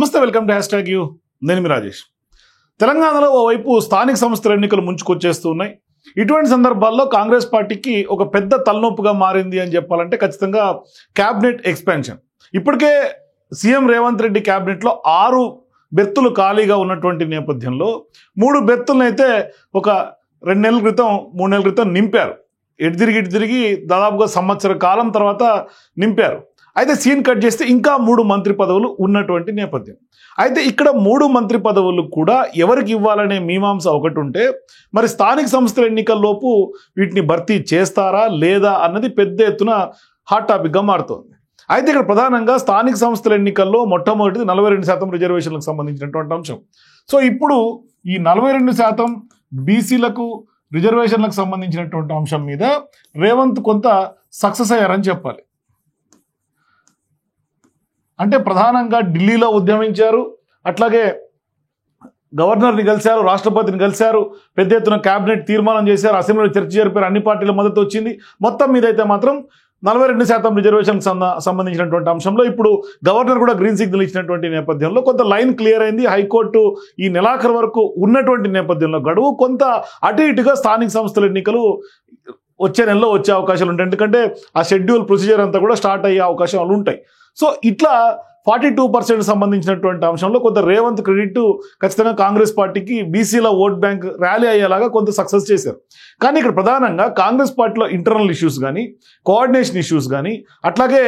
నమస్తే, welcome to hash tag you. నేను మీ రాజేష్. తెలంగాణలో ఓవైపు స్థానిక సంస్థల ఎన్నికలు ముంచుకొచ్చేస్తూ ఉన్నాయి. ఇటువంటి సందర్భాల్లో కాంగ్రెస్ పార్టీకి ఒక పెద్ద తలనొప్పుగా మారింది అని చెప్పాలంటే ఖచ్చితంగా క్యాబినెట్ ఎక్స్పాన్షన్. ఇప్పటికే సీఎం రేవంత్ రెడ్డి క్యాబినెట్లో 6 బెర్తులు ఖాళీగా ఉన్నటువంటి నేపథ్యంలో 3 బెర్తులను అయితే ఒక 2 నెలల క్రితం 3 నెలల క్రితం నింపారు. ఇటు తిరిగి దాదాపుగా సంవత్సర కాలం తర్వాత నింపారు. అయితే సీన్ కట్ చేస్తే ఇంకా 3 మంత్రి పదవులు ఉన్నటువంటి నేపథ్యం. అయితే ఇక్కడ 3 మంత్రి పదవులు కూడా ఎవరికి ఇవ్వాలనే మీమాంస ఒకటి ఉంటే, మరి స్థానిక సంస్థల ఎన్నికల్లోపు వీటిని భర్తీ చేస్తారా లేదా అన్నది పెద్ద ఎత్తున హాట్ టాపిక్గా మారుతోంది. అయితే ఇక్కడ ప్రధానంగా స్థానిక సంస్థల ఎన్నికల్లో మొట్టమొదటిది 42% రిజర్వేషన్లకు సంబంధించినటువంటి అంశం. సో ఇప్పుడు ఈ 42% బీసీలకు రిజర్వేషన్లకు సంబంధించినటువంటి అంశం మీద రేవంత్ కొంత సక్సెస్ అయ్యారని చెప్పాలి. అంటే ప్రధానంగా ఢిల్లీలో ఉద్యమించారు, అట్లాగే గవర్నర్ని కలిశారు, రాష్ట్రపతిని కలిశారు, పెద్ద ఎత్తున క్యాబినెట్ తీర్మానం చేశారు, అసెంబ్లీలో చర్చ జరిపారు, అన్ని పార్టీల మద్దతు వచ్చింది. మొత్తం మీద అయితే మాత్రం 42% రిజర్వేషన్కి సంబంధించినటువంటి అంశంలో ఇప్పుడు గవర్నర్ కూడా గ్రీన్ సిగ్నల్ ఇచ్చినటువంటి నేపథ్యంలో కొంత లైన్ క్లియర్ అయింది. హైకోర్టు ఈ నెలాఖరు వరకు ఉన్నటువంటి నేపథ్యంలో గడువు కొంత అటు ఇటుగా స్థానిక సంస్థల ఎన్నికలు వచ్చే నెలలో వచ్చే అవకాశాలు ఉంటాయి. ఎందుకంటే ఆ షెడ్యూల్ ప్రొసీజర్ అంతా కూడా స్టార్ట్ అయ్యే అవకాశాలు ఉంటాయి. సో ఇట్లా 42% సంబంధించినటువంటి అంశంలో కొంత రేవంత్ క్రెడిట్ ఖచ్చితంగా కాంగ్రెస్ పార్టీకి బీసీల ఓట్ బ్యాంక్ ర్యాలీ అయ్యేలాగా కొంత సక్సెస్ చేశారు. కానీ ఇక్కడ ప్రధానంగా కాంగ్రెస్ పార్టీలో ఇంటర్నల్ ఇష్యూస్ కానీ, కోఆర్డినేషన్ ఇష్యూస్ కానీ, అట్లాగే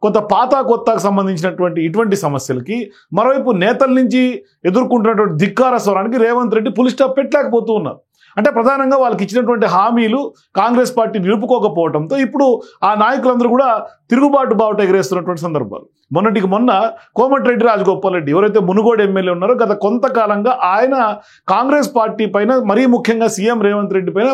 కొంత పాత కొత్తకు సంబంధించినటువంటి ఇటువంటి సమస్యలకి మరోవైపు నేతల నుంచి ఎదుర్కొంటున్నటువంటి ధిక్కార స్వరానికి రేవంత్ రెడ్డి ఫుల్ స్టాప్ పెట్టలేకపోతూ ఉన్నారు. అంటే ప్రధానంగా వాళ్ళకి ఇచ్చినటువంటి హామీలు కాంగ్రెస్ పార్టీ నిలుపుకోకపోవడంతో ఇప్పుడు ఆ నాయకులందరూ కూడా తిరుగుబాటు బావుట ఎగరేస్తున్నటువంటి సందర్భాలు. మొన్నటికి మొన్న కోమటిరెడ్డి రాజగోపాల్ రెడ్డి ఎవరైతే మునుగోడు ఎమ్మెల్యే ఉన్నారో గత కొంతకాలంగా ఆయన కాంగ్రెస్ పార్టీ పైన, మరీ ముఖ్యంగా సీఎం రేవంత్ రెడ్డి పైన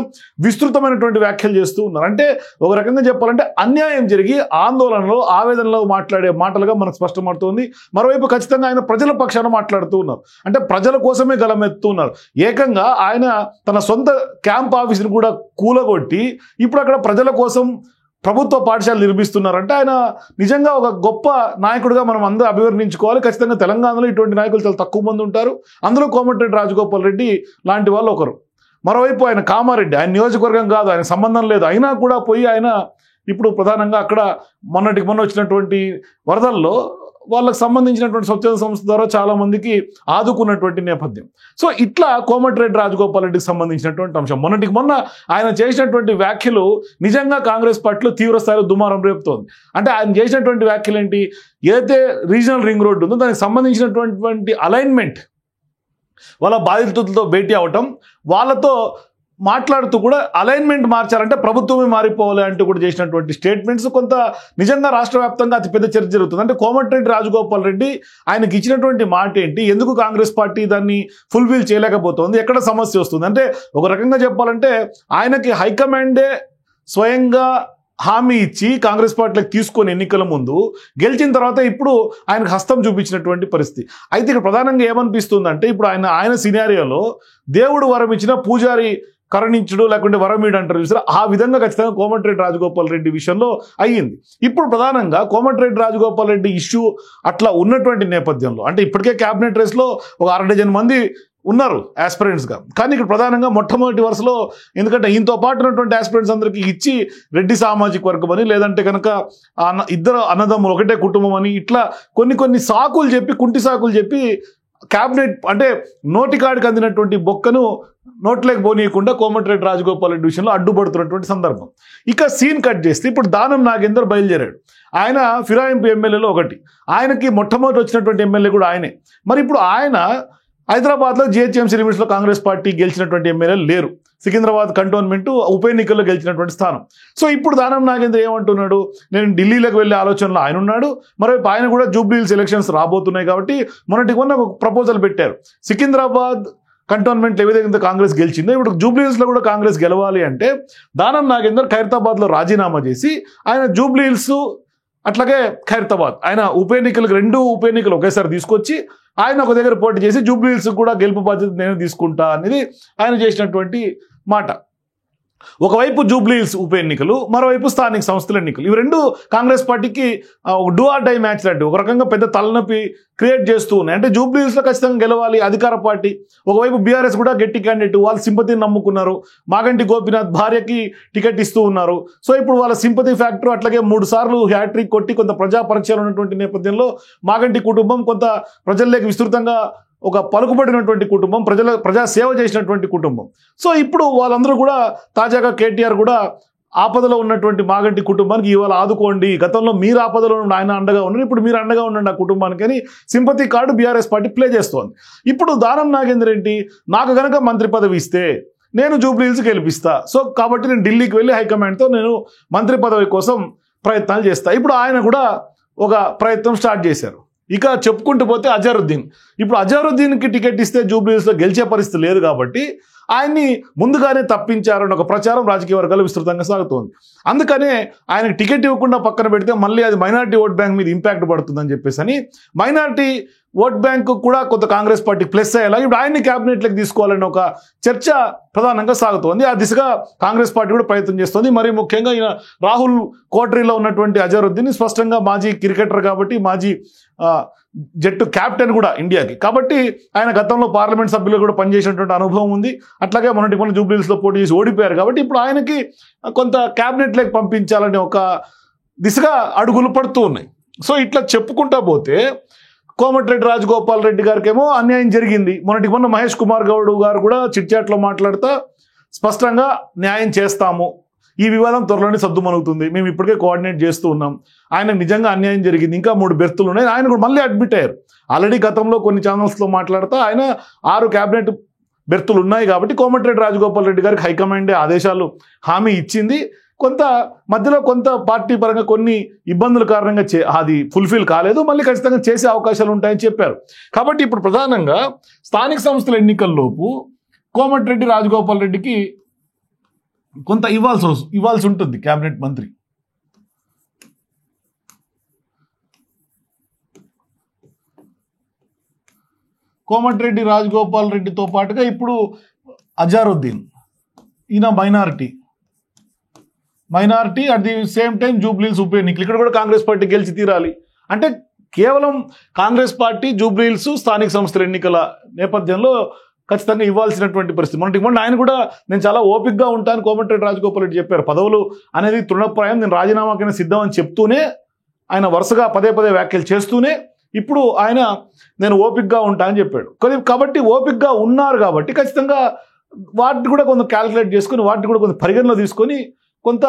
విస్తృతమైనటువంటి వ్యాఖ్యలు చేస్తూ ఉన్నారు. అంటే ఒక రకంగా చెప్పాలంటే అన్యాయం జరిగి ఆందోళనలో, ఆవేదనలో మాట్లాడే మాటలుగా మనకు స్పష్టమవుతుంది. మరోవైపు ఖచ్చితంగా ఆయన ప్రజల పక్షాన మాట్లాడుతూ ఉన్నారు. అంటే ప్రజల కోసమే గలమెత్తున్నారు. ఏకంగా ఆయన తన సొంత క్యాంప్ ఆఫీసును కూడా కూలగొట్టి ఇప్పుడు అక్కడ ప్రజల కోసం ప్రభుత్వ పాఠశాలలు నిర్మిస్తున్నారంటే ఆయన నిజంగా ఒక గొప్ప నాయకుడిగా మనం అందరూ అభివర్ణించుకోవాలి. ఖచ్చితంగా తెలంగాణలో ఇటువంటి నాయకులు చాలా తక్కువ మంది ఉంటారు. అందులో కోమటిరెడ్డి రాజగోపాల్ రెడ్డి లాంటి వాళ్ళు ఒకరు. మరోవైపు ఆయన కామారెడ్డి, ఆయన నియోజకవర్గం కాదు, ఆయన సంబంధం లేదు, అయినా కూడా పోయి ఆయన ఇప్పుడు ప్రధానంగా అక్కడ మొన్నటికి మొన్న వచ్చినటువంటి వరదల్లో వాళ్ళకు సంబంధించినటువంటి స్వచ్ఛంద సంస్థ ద్వారా చాలా మందికి ఆదుకున్నటువంటి నేపథ్యం. సో ఇట్లా కోమటిరెడ్డి రాజగోపాల్ రెడ్డికి సంబంధించినటువంటి అంశం. మొన్నటికి మొన్న ఆయన చేసినటువంటి వ్యాఖ్యలు నిజంగా కాంగ్రెస్ పార్టీలో తీవ్ర స్థాయిలో దుమారం రేపుతోంది. అంటే ఆయన చేసినటువంటి వ్యాఖ్యలు ఏంటి? ఏదైతే రీజనల్ రింగ్ రోడ్డు ఉందో దానికి సంబంధించినటువంటి అలైన్మెంట్, వాళ్ళ బాధితులతో భేటీ అవటం, వాళ్ళతో మాట్లాడుతూ కూడా అలైన్మెంట్ మార్చాలంటే ప్రభుత్వమే మారిపోవాలి అంటూ కూడా చేసినటువంటి స్టేట్మెంట్స్ కొంత నిజంగా రాష్ట్ర వ్యాప్తంగా అతిపెద్ద చర్చ జరుగుతుంది. అంటే కోమటిరెడ్డి రాజగోపాల్ రెడ్డి ఆయనకి ఇచ్చినటువంటి మాట ఏంటి? ఎందుకు కాంగ్రెస్ పార్టీ దాన్ని ఫుల్ఫిల్ చేయలేకపోతుంది? ఎక్కడ సమస్య వస్తుంది? అంటే ఒక రకంగా చెప్పాలంటే ఆయనకి హైకమాండే స్వయంగా హామీ ఇచ్చి కాంగ్రెస్ పార్టీలకు తీసుకొని ఎన్నికల ముందు గెలిచిన తర్వాత ఇప్పుడు ఆయనకు హస్తం చూపించినటువంటి పరిస్థితి. అయితే ఇక్కడ ప్రధానంగా ఏమనిపిస్తుందంటే ఇప్పుడు ఆయన సినారియోలో దేవుడు వరం ఇచ్చిన పూజారి కరుణించుడు లేకుంటే వరమీడు అంటారు చూసారా, ఆ విధంగా ఖచ్చితంగా కోమటిరెడ్డి రాజగోపాల్ రెడ్డి విషయంలో అయ్యింది. ఇప్పుడు ప్రధానంగా కోమటిరెడ్డి రాజగోపాల్ రెడ్డి ఇష్యూ అట్లా ఉన్నటువంటి నేపథ్యంలో అంటే ఇప్పటికే క్యాబినెట్ రేస్లో ఒక 6 డజన్ మంది ఉన్నారు ఆస్పిరెంట్స్గా. కానీ ఇక్కడ ప్రధానంగా మొట్టమొదటి వరుసలో, ఎందుకంటే ఈయనతో పాటు ఉన్నటువంటి ఆస్పిరెంట్స్ అందరికీ ఇచ్చి రెడ్డి సామాజిక వర్గం అని, లేదంటే కనుక ఇద్దరు అన్నదమ్ములు ఒకటే కుటుంబం అని, ఇట్లా కొన్ని సాకులు చెప్పి, కుంటి సాకులు చెప్పి క్యాబినెట్ అంటే నోటికాడికి అందినటువంటి బొక్కను నోట్లోకి పోనీయకుండా కోమటిరెడ్డి రాజగోపాల్ రెడ్డి విషయంలో అడ్డుపడుతున్నటువంటి సందర్భం. ఇక సీన్ కట్ చేస్తే ఇప్పుడు దానం నాగేందర్ బయలుదేరాడు. ఆయన ఫిరాయింపు ఎమ్మెల్యేలో ఒకటి, ఆయనకి మొట్టమొదటి వచ్చినటువంటి ఎమ్మెల్యే కూడా ఆయనే. మరి ఇప్పుడు ఆయన హైదరాబాద్లో జిహెచ్ఎంసీ లిమిట్స్లో కాంగ్రెస్ పార్టీ గెలిచినటువంటి ఎమ్మెల్యేలు లేరు. సికింద్రాబాద్ కంటోన్మెంట్ ఉప ఎన్నికల్లో గెలిచినటువంటి స్థానం. సో ఇప్పుడు దానం నాగేంద్ర ఏమంటున్నాడు? నేను ఢిల్లీలోకి వెళ్ళే ఆలోచనలో ఆయన ఉన్నాడు. మరోవైపు ఆయన కూడా జూబ్లీ హిల్స్ ఎలక్షన్స్ రాబోతున్నాయి కాబట్టి మొన్నటికి మొన్న ఒక ప్రపోజల్ పెట్టారు. సికింద్రాబాద్ కంటోన్మెంట్లో ఏదైతే కాంగ్రెస్ గెలిచిందో ఇప్పుడు జూబ్లీ హిల్స్లో కూడా కాంగ్రెస్ గెలవాలి అంటే దానం నాగేందర్ ఖైరతాబాద్లో రాజీనామా చేసి ఆయన జూబ్లీ హిల్స్ అట్లాగే ఖైరతాబాద్ ఆయన ఉప ఎన్నికలకు 2 ఉప ఎన్నికలు ఒకేసారి తీసుకొచ్చి ఆయన ఒక దగ్గర పోటీ చేసి జూబ్లీ హిల్స్ కూడా గెలుపు బాధ్యత నేను తీసుకుంటా అనేది ఆయన చేసినటువంటి మాట. ఒకవైపు జూబ్లీ హిల్స్ ఉప ఎన్నికలు, మరోవైపు స్థానిక సంస్థల ఎన్నికలు. ఇవి రెండు కాంగ్రెస్ పార్టీకి ఒక డూ ఆర్ డై మ్యాచ్ లాంటి ఒక రకంగా పెద్ద తలనొప్పి క్రియేట్ చేస్తూ ఉన్నాయి. అంటే జూబ్లీ హిల్స్లో ఖచ్చితంగా గెలవాలి అధికార పార్టీ, ఒకవైపు బీఆర్ఎస్ కూడా గట్టి క్యాండిడేట్, వాళ్ళ సింపతిని నమ్ముకున్నారు. మాగంటి గోపీనాథ్ భార్యకి టికెట్ ఇస్తూ ఉన్నారు. సో ఇప్పుడు వాళ్ళ సింపతి ఫ్యాక్టర్ అట్లాగే 3 సార్లు హ్యాట్రిక్ కొట్టి కొంత ప్రజా పరిచయాలు ఉన్నటువంటి నేపథ్యంలో మాగంటి కుటుంబం కొంత ప్రజల్లోకి విస్తృతంగా ఒక పలుకుబడినటువంటి కుటుంబం, ప్రజా సేవ చేసినటువంటి కుటుంబం. సో ఇప్పుడు వాళ్ళందరూ కూడా తాజాగా కేటీఆర్ కూడా ఆపదలో ఉన్నటువంటి మాగంటి కుటుంబానికి ఇవాళ ఆదుకోండి, గతంలో మీరు ఆపదలో ఉండి ఆయన అండగా ఉండండి, ఇప్పుడు మీరు అండగా ఉండండి ఆ కుటుంబానికి అని sympathy card BRS party play చేస్తోంది. ఇప్పుడు దానం నాగేందర్ ఏంటి, నాకు గనక మంత్రి పదవి ఇస్తే నేను జూబ్లీ హిల్స్ గెలిపిస్తా, సో కాబట్టి నేను ఢిల్లీకి వెళ్ళి హైకమాండ్తో నేను మంత్రి పదవి కోసం ప్రయత్నాలు చేస్తా. ఇప్పుడు ఆయన కూడా ఒక ప్రయత్నం స్టార్ట్ చేశారు. ఇక చెప్పుకుంటూ పోతే అజరుద్దీన్, ఇప్పుడు అజరుద్దీన్కి టికెట్ ఇస్తే జూబ్లీ హిల్స్లో గెలిచే పరిస్థితి లేదు కాబట్టి ఆయన్ని ముందుగానే తప్పించారని ఒక ప్రచారం రాజకీయ వర్గాలు విస్తృతంగా సాగుతోంది. అందుకనే ఆయనకు టికెట్ ఇవ్వకుండా పక్కన పెడితే మళ్ళీ అది మైనారిటీ ఓట్ బ్యాంక్ మీద ఇంపాక్ట్ పడుతుందని చెప్పేసి మైనారిటీ ఓట్ బ్యాంకు కూడా కొంత కాంగ్రెస్ పార్టీ ప్లస్ అయ్యేలా ఇప్పుడు ఆయన్ని క్యాబినెట్లోకి తీసుకోవాలని ఒక చర్చ ప్రధానంగా సాగుతోంది. ఆ దిశగా కాంగ్రెస్ పార్టీ కూడా ప్రయత్నం చేస్తోంది. మరి ముఖ్యంగా ఈయన రాహుల్ కోట్రీలో ఉన్నటువంటి అజరుద్దీన్ స్పష్టంగా మాజీ క్రికెటర్ కాబట్టి, మాజీ జట్టు క్యాప్టెన్ కూడా ఇండియాకి కాబట్టి ఆయన గతంలో పార్లమెంట్ సభ్యులు కూడా పనిచేసినటువంటి అనుభవం ఉంది. అట్లాగే మొన్నటి జూబ్లీ హిల్స్లో పోటీ చేసి ఓడిపోయారు కాబట్టి ఇప్పుడు ఆయనకి కొంత క్యాబినెట్లోకి పంపించాలనే ఒక దిశగా అడుగులు పడుతూ ఉన్నాయి. సో ఇట్లా చెప్పుకుంటా పోతే కోమటిరెడ్డి రాజగోపాల్ రెడ్డి గారికేమో అన్యాయం జరిగింది. మొన్న మహేష్ కుమార్ గౌడ్ గారు కూడా చిట్చాట్లో మాట్లాడుతూ స్పష్టంగా న్యాయం చేస్తాము, ఈ వివాదం త్వరలోనే సద్దుమణుగుతుంది, మేము ఇప్పటికే కోఆర్డినేట్ చేస్తూ ఉన్నాం, ఆయన నిజంగా అన్యాయం జరిగింది, ఇంకా 3 బెర్తులు ఉన్నాయి, ఆయన కూడా మళ్ళీ అడ్మిట్ అయ్యారు. ఆల్రెడీ గతంలో కొన్ని ఛానల్స్లో మాట్లాడుతూ ఆయన 6 క్యాబినెట్ బెర్తులు ఉన్నాయి కాబట్టి కోమటిరెడ్డి రాజగోపాల్ రెడ్డి గారికి హైకమాండే ఆదేశాలు హామీ ఇచ్చింది. కొంత మధ్యలో కొంత పార్టీ పరంగా కొన్ని ఇబ్బందుల కారణంగా అది ఫుల్ఫిల్ కాలేదు, మళ్ళీ ఖచ్చితంగా చేసే అవకాశాలు ఉంటాయని చెప్పారు. కాబట్టి ఇప్పుడు ప్రధానంగా స్థానిక సంస్థల ఎన్నికల్లోపు కోమటిరెడ్డి రాజగోపాల్ రెడ్డికి కొంత ఇవ్వాల్సి ఉంటుంది క్యాబినెట్ మంత్రి. కోమటిరెడ్డి రాజగోపాల్ రెడ్డితో పాటుగా ఇప్పుడు అజారుద్దీన్, ఈయన minority at the same time Jubilee hills ఉప ఎన్నికలు, ఇక్కడ కూడా కాంగ్రెస్ పార్టీ గెలిచి తీరాలి. అంటే కేవలం కాంగ్రెస్ పార్టీ జూబ్లీ హిల్స్ స్థానిక సంస్థల ఎన్నికల నేపథ్యంలో ఖచ్చితంగా ఇవ్వాల్సినటువంటి పరిస్థితి. మొన్న ఆయన కూడా నేను చాలా ఓపికగా ఉంటాను కోమటిరెడ్డి రాజగోపాల్ రెడ్డి చెప్పారు. పదవులు అనేది తృణప్రాయం, నేను రాజీనామాకైనా సిద్ధం అని చెప్తూనే ఆయన వరుసగా పదే వ్యాఖ్యలు చేస్తూనే ఇప్పుడు ఆయన నేను ఓపికగా ఉంటా అని చెప్పాడు. కాబట్టి ఓపికగా ఉన్నారు కాబట్టి ఖచ్చితంగా వాటిని కూడా కొంత క్యాలిక్యులేట్ చేసుకుని వాటిని కూడా కొంత పరిగణలో తీసుకొని కొంత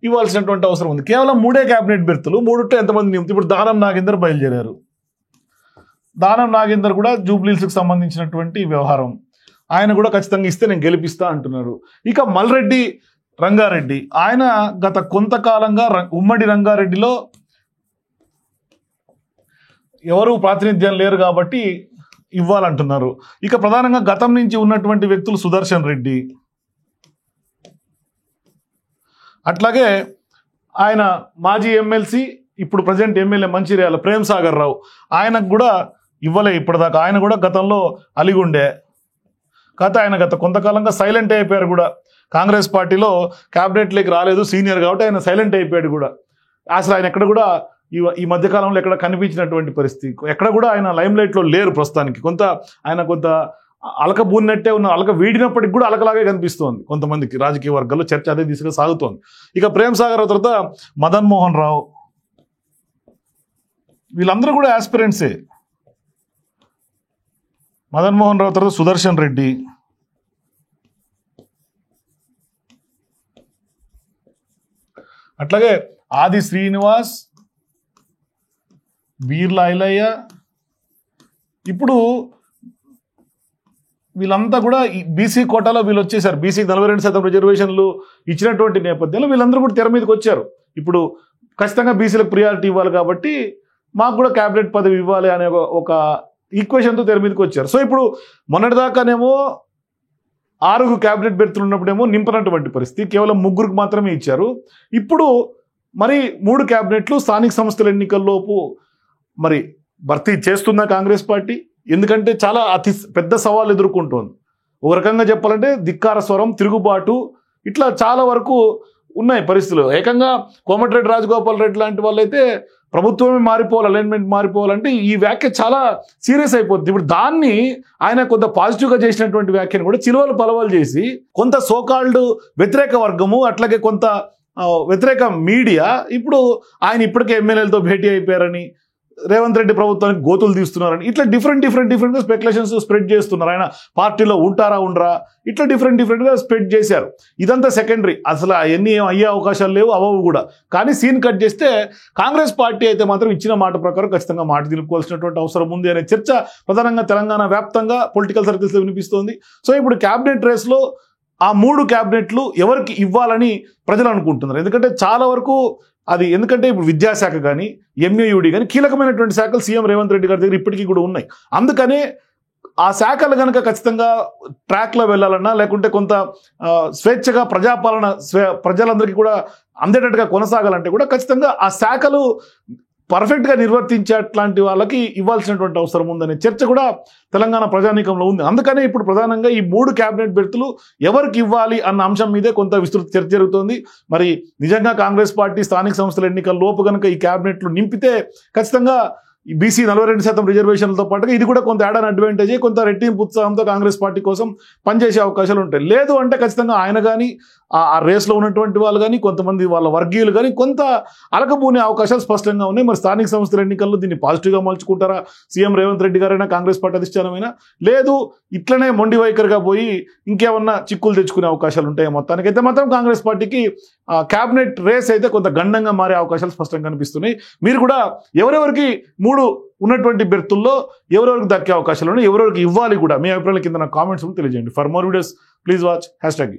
ఇవ్వాల్సినటువంటి అవసరం ఉంది. కేవలం 3 క్యాబినెట్ బెర్తులు, 3 ఎంతమంది నియమితులు. ఇప్పుడు దానం నాగేందర్ బయలుదేరారు. దానం నాగేందర్ కూడా జూబ్లీ హిల్స్కి సంబంధించినటువంటి వ్యవహారం, ఆయన కూడా ఖచ్చితంగా ఇస్తే నేను గెలిపిస్తా అంటున్నారు. ఇక మల్రెడ్డి రంగారెడ్డి, ఆయన గత కొంతకాలంగా ఉమ్మడి రంగారెడ్డిలో ఎవరు ప్రాతినిధ్యం లేరు కాబట్టి ఇవ్వాలంటున్నారు. ఇక ప్రధానంగా గతం నుంచి ఉన్నటువంటి వ్యక్తులు సుదర్శన్ రెడ్డి, అట్లాగే ఆయన మాజీ ఎమ్మెల్సీ ఇప్పుడు ప్రజెంట్ ఎమ్మెల్యే మంచిర్యాల ప్రేమ్ సాగర్ రావు, ఆయనకు కూడా ఇవ్వలే ఇప్పటిదాకా. ఆయన కూడా గతంలో అలిగుండే ఆయన గత కొంతకాలంగా సైలెంట్ అయిపోయారు కూడా. కాంగ్రెస్ పార్టీలో క్యాబినెట్లోకి రాలేదు, సీనియర్ కాబట్టి ఆయన సైలెంట్ అయిపోయాడు కూడా. అసలు ఆయన ఎక్కడ కూడా ఈ మధ్యకాలంలో ఎక్కడ కనిపించినటువంటి పరిస్థితి, ఎక్కడ కూడా ఆయన లైమ్ లైట్లో లేరు ప్రస్తుతానికి. ఆయన కొంత అలక బూన్నట్టే ఉన్న, అలక వీడినప్పటికి కూడా అలకలాగే కనిపిస్తోంది కొంతమందికి. రాజకీయ వర్గాల్లో చర్చ అదే దిశగా సాగుతోంది. ఇక ప్రేమ్ సాగర్ తర్వాత మదన్ మోహన్ రావు, వీళ్ళందరూ కూడా ఆస్పిరెంట్సే. మదన్ మోహన్ రావు తర్వాత సుదర్శన్ రెడ్డి, అట్లాగే ఆది శ్రీనివాస్, బీర్ల ఐలయ్య. ఇప్పుడు వీళ్ళంతా కూడా బీసీ కోటాలో వీళ్ళు వచ్చేసారు. బీసీకి 42% రిజర్వేషన్లు ఇచ్చినటువంటి నేపథ్యంలో వీళ్ళందరూ కూడా తెర మీదకి వచ్చారు. ఇప్పుడు ఖచ్చితంగా బీసీలకు ప్రియారిటీ ఇవ్వాలి కాబట్టి మాకు కూడా క్యాబినెట్ పదవి ఇవ్వాలి అనే ఒక ఈక్వేషన్తో తెర మీదకి వచ్చారు. సో ఇప్పుడు మొన్నటిదాకానేమో 6 క్యాబినెట్ బెర్తులు ఉన్నప్పుడేమో నింపనటువంటి పరిస్థితి, కేవలం 3కు మాత్రమే ఇచ్చారు. ఇప్పుడు మరి 3 క్యాబినెట్లు స్థానిక సంస్థల ఎన్నికల్లోపు మరి భర్తీ చేస్తుందా కాంగ్రెస్ పార్టీ? ఎందుకంటే చాలా అతి పెద్ద సవాల్ ఎదుర్కొంటోంది. ఒక రకంగా చెప్పాలంటే ధిక్కార స్వరం, తిరుగుబాటు ఇట్లా చాలా వరకు ఉన్నాయి పరిస్థితులు. ఏకంగా కోమటిరెడ్డి రాజగోపాల్ రెడ్డి లాంటి వాళ్ళైతే ప్రభుత్వమే మారిపోవాలి, అలైన్మెంట్ మారిపోవాలంటే ఈ వ్యాఖ్య చాలా సీరియస్ అయిపోతుంది. ఇప్పుడు దాన్ని ఆయన కొంత పాజిటివ్గా చేసినటువంటి వ్యాఖ్యను కూడా చిలువలు పలవలు చేసి కొంత సోకాల్డ్ వ్యతిరేక వర్గము అట్లాగే కొంత వ్యతిరేక మీడియా ఇప్పుడు ఆయన ఇప్పటికే ఎమ్మెల్యేలతో భేటీ అయిపోయారని, రేవంత్ రెడ్డి ప్రభుత్వానికి గోతులు తీస్తున్నారని ఇట్లా డిఫరెంట్గా స్పెక్యులేషన్స్ స్ప్రెడ్ చేస్తున్నారు. ఆయన పార్టీలో ఉంటారా ఉండరా ఇట్లా డిఫరెంట్గా స్ప్రెడ్ చేశారు. ఇదంతా సెకండరీ, అసలు అవన్నీ అయ్యే అవకాశాలు లేవు, అవవు కూడా. కానీ సీన్ కట్ చేస్తే కాంగ్రెస్ పార్టీ అయితే మాత్రం ఇచ్చిన మాట ప్రకారం ఖచ్చితంగా మాట నిలుపుకోవాల్సినటువంటి అవసరం ఉంది అనే చర్చ ప్రధానంగా తెలంగాణ వ్యాప్తంగా పొలిటికల్ సర్కిల్స్లో వినిపిస్తోంది. సో ఇప్పుడు క్యాబినెట్ రేస్లో ఆ 3 క్యాబినెట్లు ఎవరికి ఇవ్వాలని ప్రజలు అనుకుంటున్నారు. ఎందుకంటే చాలా వరకు అది, ఎందుకంటే ఇప్పుడు విద్యాశాఖ కానీ ఎంఏయుడి కానీ కీలకమైనటువంటి శాఖలు సీఎం రేవంత్ రెడ్డి గారి దగ్గర ఇప్పటికీ కూడా ఉన్నాయి. అందుకనే ఆ శాఖలు కనుక ఖచ్చితంగా ట్రాక్లో వెళ్ళాలన్నా లేకుంటే కొంత స్వేచ్ఛగా ప్రజాపాలన ప్రజలందరికీ కూడా అందేటట్టుగా కొనసాగాలంటే కూడా ఖచ్చితంగా ఆ శాఖలు పర్ఫెక్ట్గా నిర్వర్తించేట్లాంటి వాళ్ళకి ఇవ్వాల్సినటువంటి అవసరం ఉందనే చర్చ కూడా తెలంగాణ ప్రజానీకంలో ఉంది. అందుకనే ఇప్పుడు ప్రధానంగా ఈ 3 క్యాబినెట్ బెర్తులు ఎవరికి ఇవ్వాలి అన్న అంశం మీదే కొంత విస్తృత చర్చ జరుగుతోంది. మరి నిజంగా కాంగ్రెస్ పార్టీ స్థానిక సంస్థల ఎన్నికల లోపు కనుక ఈ క్యాబినెట్లు నింపితే ఖచ్చితంగా బీసీ 42% రిజర్వేషన్లతో పాటుగా ఇది కూడా కొంత యాడ్ అన్ అడ్వాంటేజ్, కొంత రెట్టింపు ఉత్సాహంతో కాంగ్రెస్ పార్టీ కోసం పనిచేసే అవకాశాలు ఉంటాయి. లేదు అంటే ఖచ్చితంగా ఆయన కానీ ఆ రేస్లో ఉన్నటువంటి వాళ్ళు కానీ కొంతమంది వాళ్ళ వర్గీయులు కానీ కొంత అలకబూనే అవకాశాలు స్పష్టంగా ఉన్నాయి. మరి స్థానిక సంస్థల ఎన్నికల్లో దీన్ని పాజిటివ్గా మలుచుకుంటారా సీఎం రేవంత్ రెడ్డి గారైనా కాంగ్రెస్ పార్టీ అధిష్టానమైనా, లేదు ఇట్లనే మొండి వైఖరిగా పోయి ఇంకేమన్నా చిక్కులు తెచ్చుకునే అవకాశాలు ఉంటాయి. మొత్తానికైతే మాత్రం కాంగ్రెస్ పార్టీకి క్యాబినెట్ రేస్ అయితే కొంత గండంగా మారే అవకాశాలు స్పష్టంగా కనిపిస్తున్నాయి. మీరు కూడా ఎవరెవరికి 3 ఉన్నటువంటి బెర్తుల్లో ఎవరెవరికి దక్కే అవకాశాలు ఉన్నాయి, ఎవరెవరికి ఇవ్వాలి కూడా మీ అభిప్రాయాల కింద నా కామెంట్స్ తెలియజేయండి. For more videos please watch #.